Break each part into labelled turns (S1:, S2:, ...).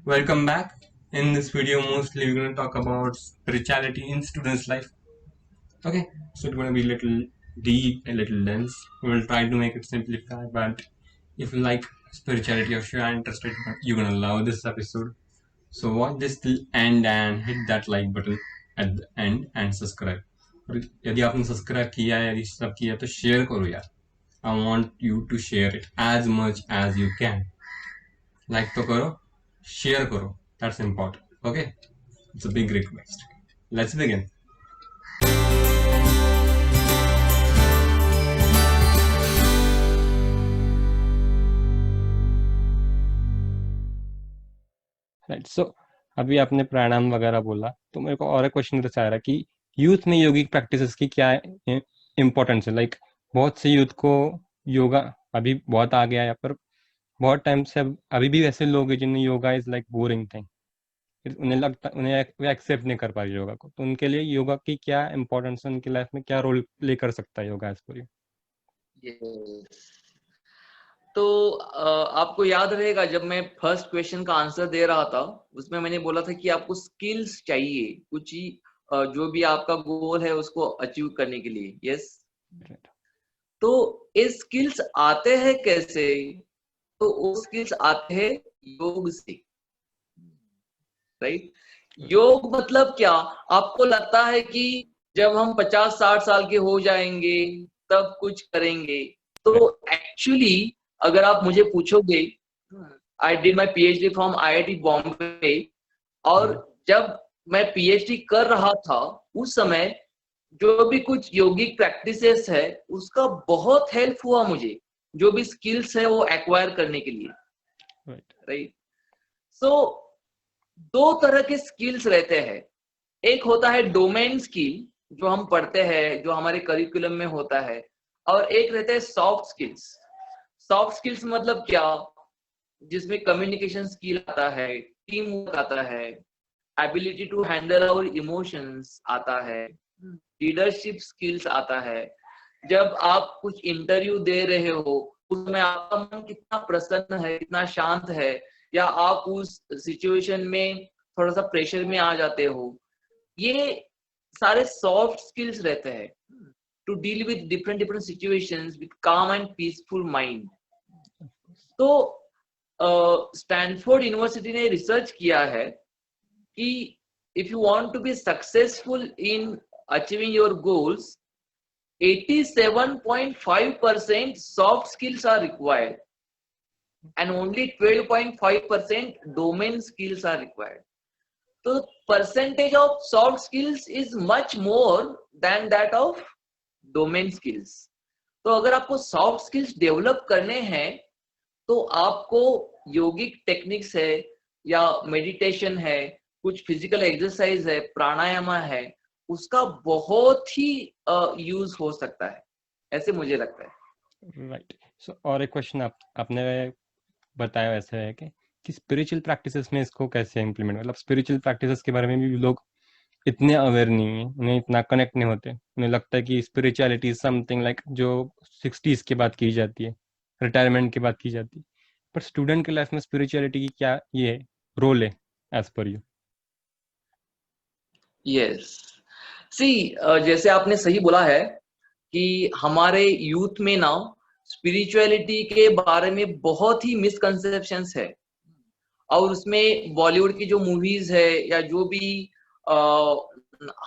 S1: Welcome back. In this video, mostly we're going to talk about spirituality in students' life. Okay, so it's going to be a little deep, a little dense. We will try to make it simplified, but if you like spirituality or if you are interested, you're going to love this episode. So watch this till end and hit that like button at the end and subscribe. और यदि आपने subscribe किया है यदि सब किया तो share करो यार. I want you to share it as much as you can. Like तो करो, शेयर करो, that's important. Okay, it's a big request. Let's begin.
S2: Right. So अभी आपने प्राणायाम वगैरह बोला तो मेरे को और एक क्वेश्चन आ रहा है कि यूथ में योगिक प्रैक्टिसेस की क्या इम्पोर्टेंस है. लाइक बहुत से यूथ को योगा अभी बहुत आ गया है, पर बहुत टाइम से अभी भी ऐसे लोग हैं जिन्हें yoga is like boring thing. उन्हें लगता उन्हें वे एक्सेप्ट नहीं कर पा रहे योगा को. तो उनके लिए योगा की क्या इम्पोर्टेंस है, उनकी लाइफ में क्या रोल प्ले कर सकता है yoga as per you?
S3: Yes. तो आपको याद रहेगा जब मैं फर्स्ट क्वेश्चन का आंसर दे रहा था उसमें मैंने बोला था कि आपको स्किल्स चाहिए कुछ ही जो भी आपका गोल है उसको अचीव करने के लिए. यस. तो ये स्किल्स आते हैं कैसे? तो वो स्किल्स आते हैं योग से. राइट. योग मतलब क्या? आपको लगता है कि जब हम 50-60 साल के हो जाएंगे तब कुछ करेंगे. तो एक्चुअली अगर आप मुझे पूछोगे, I did my PhD from IIT Bombay, और जब मैं पीएचडी कर रहा था उस समय जो भी कुछ योगिक प्रैक्टिसेस है उसका बहुत हेल्प हुआ मुझे, जो भी स्किल्स है वो एक्वायर करने के लिए. राइट. सो दो तरह के स्किल्स रहते हैं. एक होता है डोमेन स्किल जो हम पढ़ते हैं, जो हमारे करिकुलम में होता है, और एक रहता है सॉफ्ट स्किल्स. सॉफ्ट स्किल्स मतलब क्या? जिसमें कम्युनिकेशन स्किल आता है, टीम वर्क आता है, ability to handle our emotions आता है, लीडरशिप स्किल्स आता है. जब आप कुछ इंटरव्यू दे रहे हो उसमें आपका मन कितना प्रसन्न है, कितना शांत है, या आप उस सिचुएशन में थोड़ा सा प्रेशर में आ जाते हो, ये सारे सॉफ्ट स्किल्स रहते हैं. To deal with different situations with calm and peaceful mind. तो स्टैनफोर्ड यूनिवर्सिटी ने रिसर्च किया है कि if you want to be successful in achieving your goals, 87.5% soft skills are required and only 12.5% domain skills are required. So percentage of soft skills is much more than that of domain skills. तो अगर आपको soft skills develop करने हैं तो आपको योगिक techniques है या meditation है, कुछ फिजिकल एक्सरसाइज है, प्राणायाम है, उसका बहुत ही यूज हो सकता है, ऐसे मुझे लगता है.
S2: राइट. सो और एक क्वेश्चन आपने बताया ऐसे है कि स्पिरिचुअल प्रैक्टिसेस में इसको कैसे इम्प्लीमेंट, मतलब स्पिरिचुअल प्रैक्टिसेस के बारे में भी लोग इतने अवेयर नहीं है, उन्हें इतना कनेक्ट नहीं होते. उन्हें लगता है कि स्पिरिचुअलिटी इज समथिंग लाइक जो 60s के बाद की जाती है, रिटायरमेंट के बाद की जाती है. पर स्टूडेंट के लाइफ में स्पिरिचुअलिटी की क्या ये रोल है एज पर यू?
S3: यस. सी, जैसे आपने सही बोला है कि हमारे यूथ में ना स्पिरिचुअलिटी के बारे में बहुत ही मिसकंसेप्शंस है, और उसमें बॉलीवुड की जो मूवीज है या जो भी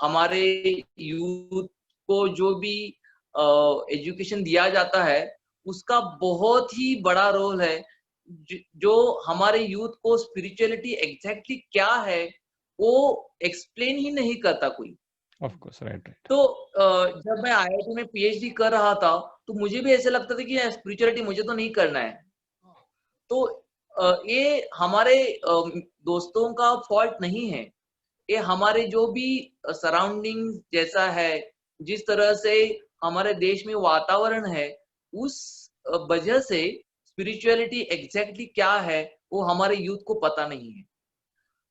S3: हमारे यूथ को जो भी एजुकेशन दिया जाता है उसका बहुत ही बड़ा रोल है, जो हमारे यूथ को स्पिरिचुअलिटी एग्जैक्टली क्या है वो एक्सप्लेन ही नहीं करता कोई.
S2: Of course. राइट.
S3: तो जब मैं आईआईटी में पीएचडी कर रहा था तो मुझे भी ऐसे लगता था कि स्पिरिचुअलिटी मुझे तो नहीं करना है. तो ये हमारे दोस्तों का फॉल्ट नहीं है, ये हमारे जो भी सराउंडिंग जैसा है, जिस तरह से हमारे देश में वातावरण है, उस वजह से स्पिरिचुअलिटी एग्जैक्टली क्या है वो हमारे यूथ को पता नहीं है.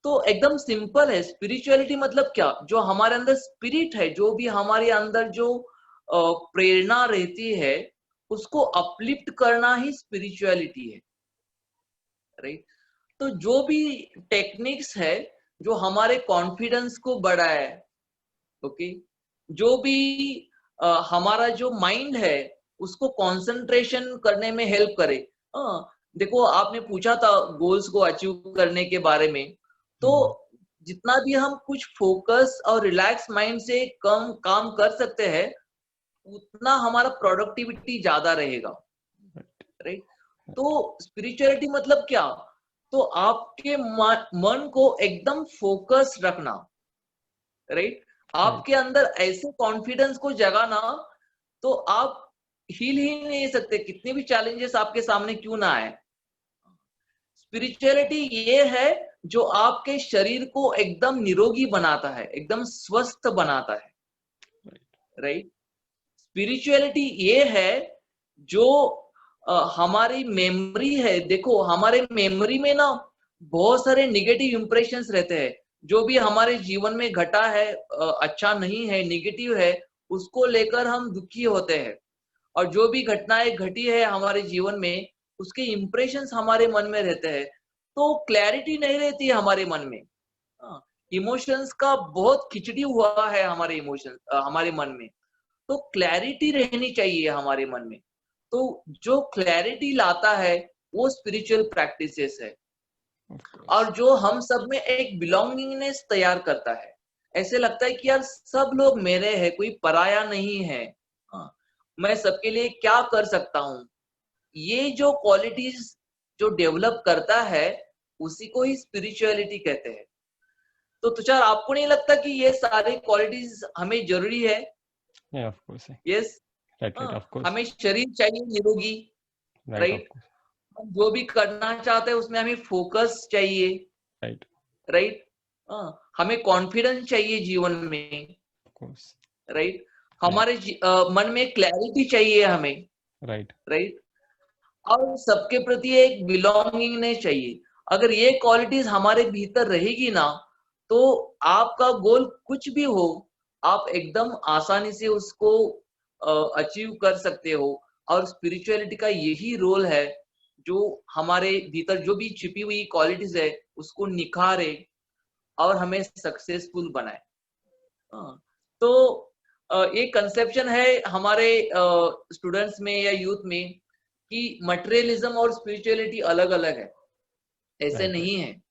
S3: तो एकदम सिंपल है. स्पिरिचुअलिटी मतलब क्या? जो हमारे अंदर स्पिरिट है, जो भी हमारे अंदर जो प्रेरणा रहती है उसको अपलिफ्ट करना ही स्पिरिचुअलिटी है. राइट. तो जो भी टेक्निक्स है जो हमारे कॉन्फिडेंस को बढ़ाए, ओके, जो भी हमारा जो माइंड है उसको कंसंट्रेशन करने में हेल्प करे। देखो आपने पूछा था गोल्स को अचीव करने के बारे में, तो जितना भी हम कुछ फोकस और रिलैक्स माइंड से कम काम कर सकते हैं उतना हमारा प्रोडक्टिविटी ज्यादा रहेगा, राइट। तो स्पिरिचुअलिटी मतलब क्या? तो आपके मन को एकदम फोकस रखना, राइट। आपके अंदर ऐसे कॉन्फिडेंस को जगाना, तो आप हिल ही नहीं सकते कितने भी चैलेंजेस आपके सामने क्यों ना आए। स्पिरिचुअलिटी ये है जो आपके शरीर को एकदम निरोगी बनाता है, एकदम स्वस्थ बनाता है, राइट। स्पिरिचुअलिटी ये है जो हमारी मेमोरी है। देखो हमारे मेमोरी में ना बहुत सारे निगेटिव इंप्रेशंस रहते हैं, जो भी हमारे जीवन में घटा है, अच्छा नहीं है, निगेटिव है, उसको लेकर हम दुखी होते हैं। और जो भी घटनाएं घटी है हमारे जीवन में उसके इंप्रेशंस हमारे मन में रहते हैं, तो क्लैरिटी नहीं रहती है हमारे मन में। इमोशंस का बहुत खिचड़ी हुआ है हमारे इमोशन हमारे मन में, तो क्लैरिटी रहनी चाहिए हमारे मन में। तो जो क्लैरिटी लाता है वो स्पिरिचुअल प्रैक्टिसेस है, और जो हम सब में एक बिलोंगिंगनेस तैयार करता है। ऐसे लगता है कि यार सब लोग मेरे हैं, कोई पराया नहीं है, मैं सबके लिए क्या कर सकता हूँ। ये जो क्वालिटीज जो डेवलप करता है उसी को ही स्पिरिचुअलिटी कहते हैं। तो तुषार आपको नहीं लगता कि ये सारी क्वालिटीज हमें जरूरी है?
S2: Yeah, of course.
S3: Yes.
S2: Right, of course.
S3: हमें शरीर चाहिए निरोगी,
S2: Right, of
S3: राइट।
S2: course.
S3: हम जो भी करना चाहते हैं उसमें हमें फोकस चाहिए,
S2: Right,
S3: राइट। हमें कॉन्फिडेंस चाहिए जीवन में,
S2: of course.
S3: राइट। हमारे मन में क्लैरिटी चाहिए हमें,
S2: Right,
S3: राइट। और सबके प्रति एक बिलोंगिंगनेस चाहिए। अगर ये क्वालिटीज हमारे भीतर रहेगी ना, तो आपका गोल कुछ भी हो आप एकदम आसानी से उसको अचीव कर सकते हो। और स्पिरिचुअलिटी का यही रोल है जो हमारे भीतर जो भी छिपी हुई क्वालिटीज है उसको निखारे और हमें सक्सेसफुल बनाए। तो एक कंसेप्शन है हमारे स्टूडेंट्स में या यूथ में कि मटेरियलिज्म और स्पिरिचुअलिटी अलग अलग है। ऐसे
S2: Right,
S3: नहीं है।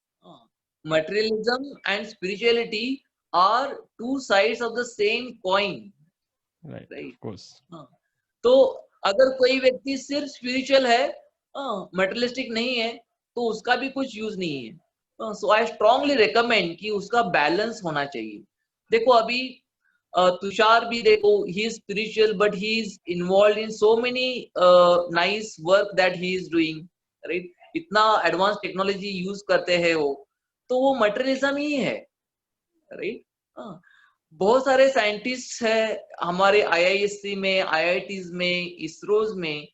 S3: Materialism and spirituality are two sides of the same coin,
S2: right,
S3: right.
S2: of course.
S3: तो अगर कोई व्यक्ति सिर्फ स्पिरिचुअल है, मटेरियलिस्टिक नहीं है, तो उसका भी कुछ यूज नहीं है। सो आई स्ट्रांगली रिकमेंड कि उसका बैलेंस होना चाहिए। देखो अभी तुषार भी देखो, he is spiritual but he is involve in so many nice work that he is doing, right. इतना एडवांस टेक्नोलॉजी यूज करते हैं वो, तो वो मटेरियलिज्म ही है, राइट। बहुत सारे साइंटिस्ट है हमारे आईआईएससी में, आईआईटीज में, इसरोज में।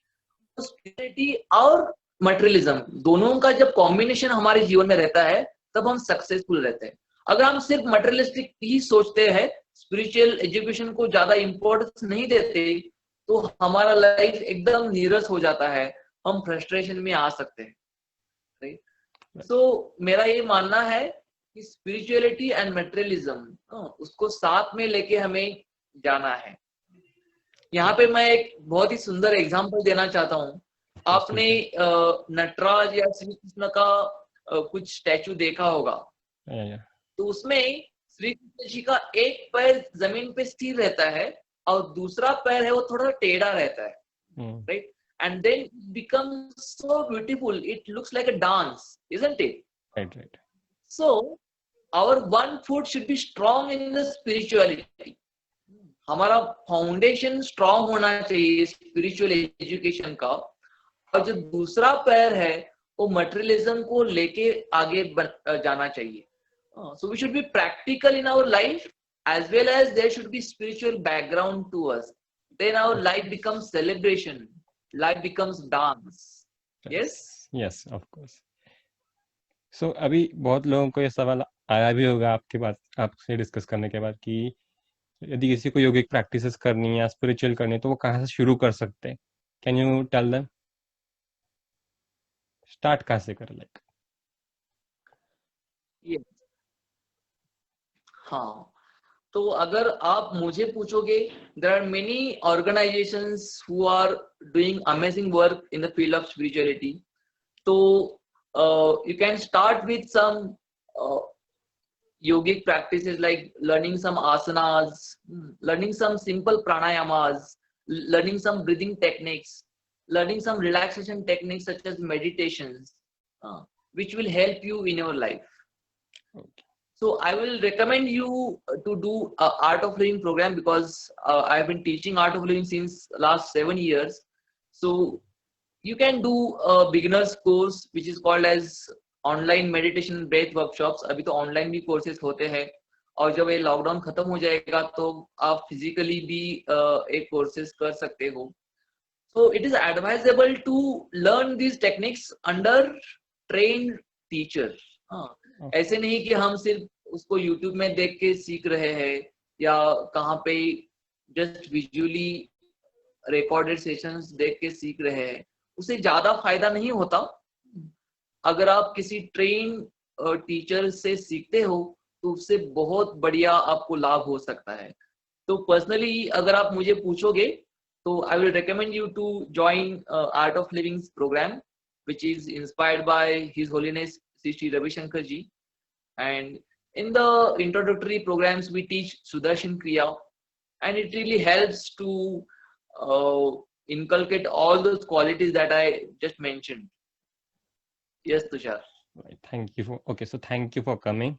S3: स्पिरिचुअलिटी और मटेरियलिज्म दोनों का जब कॉम्बिनेशन हमारे जीवन में रहता है तब हम सक्सेसफुल रहते हैं। अगर हम सिर्फ मटेरियलिस्टिक ही सोचते हैं, स्पिरिचुअल एजुकेशन को ज्यादा इंपॉर्टेंस नहीं देते, तो हमारा लाइफ एकदम नीरस हो जाता है, हम फ्रस्ट्रेशन में आ सकते हैं, राइट। सो मेरा ये मानना है कि स्पिरिचुअलिटी एंड मटेरियलिज्म उसको साथ में लेके हमें जाना है। यहाँ पे मैं एक बहुत ही सुंदर एग्जांपल देना चाहता हूँ। आपने नटराज या श्री कृष्ण का कुछ स्टैचू देखा होगा,
S2: Yeah,
S3: तो उसमें श्री कृष्ण जी का एक पैर जमीन पे स्थिर रहता है और दूसरा पैर है वो थोड़ा टेढ़ा रहता है, right. And then it becomes so beautiful, it looks like a dance, isn't it?
S2: right, right.
S3: So our one foot should be strong in the spirituality. हमारा फाउंडेशन स्ट्रांग होना चाहिए स्पिरिचुअल एजुकेशन का, और जो दूसरा पैर है वो मटेरियलिज्म को लेके आगे जाना चाहिए। So we should be practical in our life as well as there should be spiritual background to us, then our life becomes celebration, life becomes dance. Yes,
S2: Yes, of course. So अभी बहुत लोगों को ये सवाल आया भी होगा आपके पास, आपसे डिस्कस करने के बाद, कि यदि किसी को योगिक प्रैक्टिसेस करनी है या स्पिरिचुअल करनी है तो वो कहाँ से शुरू कर सकते हैं? Can you tell them start कहाँ से करें? लाइक
S3: ये हाँ, तो अगर आप मुझे पूछोगे, there are many organizations who are doing amazing work in the field of spirituality. So you can start with some uh, yogic practices like learning some asanas, learning some simple pranayamas, learning some breathing techniques, learning some relaxation techniques such as meditations, uh, which will help you in your life.
S2: Okay.
S3: So I will recommend you to do a Art of Living program because I have been teaching Art of Living since last 7 years. So you can do a beginner's course which is called as online meditation breath workshops. अभी तो online भी courses होते हैं और जब ये lockdown खत्म हो जाएगा तो आप फिजिकली भी एक कोर्सेज कर सकते हो. So it is advisable to learn these techniques under trained teacher. ऐसे नहीं कि हम सिर्फ उसको यूट्यूब में देख के सीख रहे हैं या कहाँ पे जस्ट विजुअली रिकॉर्डेड सेशंस देख के सीख रहे हैं. उससे ज्यादा फायदा नहीं होता. अगर आप किसी ट्रेन टीचर से सीखते हो तो उससे बहुत बढ़िया आपको लाभ हो सकता है. तो पर्सनली अगर आप मुझे पूछोगे तो I will recommend you to join Art of Living programme which is inspired by His Holiness Sri Ravi Shankar ji. And in the introductory programs we teach Sudarshan Kriya, and it really helps to inculcate all those qualities that I just mentioned. Yes, Tushar.
S2: Right. Thank you for okay. So thank you for coming.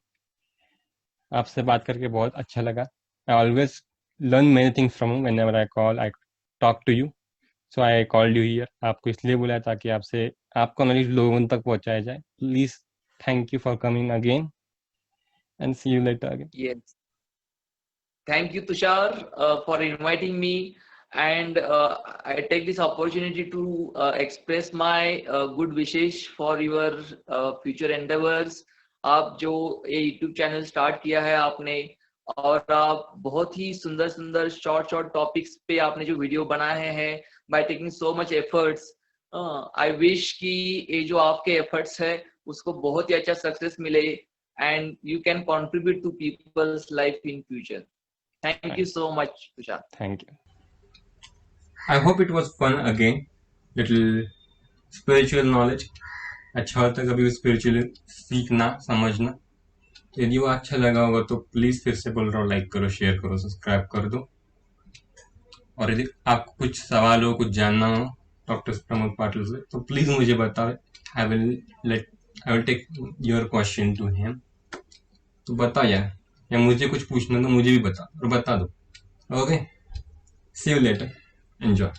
S2: आपसे बात करके बहुत अच्छा लगा. I always learn many things from you whenever I talk to you. So I called you here. आपको इसलिए बुलाया ताकि आपका नॉलेज लोगों तक पहुंचाया जाए. Please, thank you for coming again, and see you later again.
S3: Yes. Thank you, Tushar, for inviting me. And I take this opportunity to express my good wishes for your future endeavors. आप जो ये YouTube channel start किया है आपने, और आप बहुत ही सुंदर सुंदर शॉर्ट टॉपिक्स पे आपने जो वीडियो बनाए हैं by taking so much efforts. I wish कि ये जो आपके efforts है उसको बहुत ही अच्छा सक्सेस मिले and you can contribute to people's life in future. Thank you so much, Tushar.
S2: Thank you.
S1: I hope it was fun again. Little spiritual knowledge. अच्छा होता है कभी स्पिरिचुअल सीखना समझना. तो यदि वो अच्छा लगा होगा तो प्लीज फिर से बोल रहा हूँ, लाइक करो, शेयर करो, सब्सक्राइब कर दो. और यदि आपको कुछ सवाल हो, कुछ जानना हो डॉक्टर प्रमोद पाटिल से, तो प्लीज मुझे बताओ. I will take your question to him. तो बता यार, या मुझे कुछ पूछना तो मुझे भी बता और बता दो. Okay, see you later. Enjoy.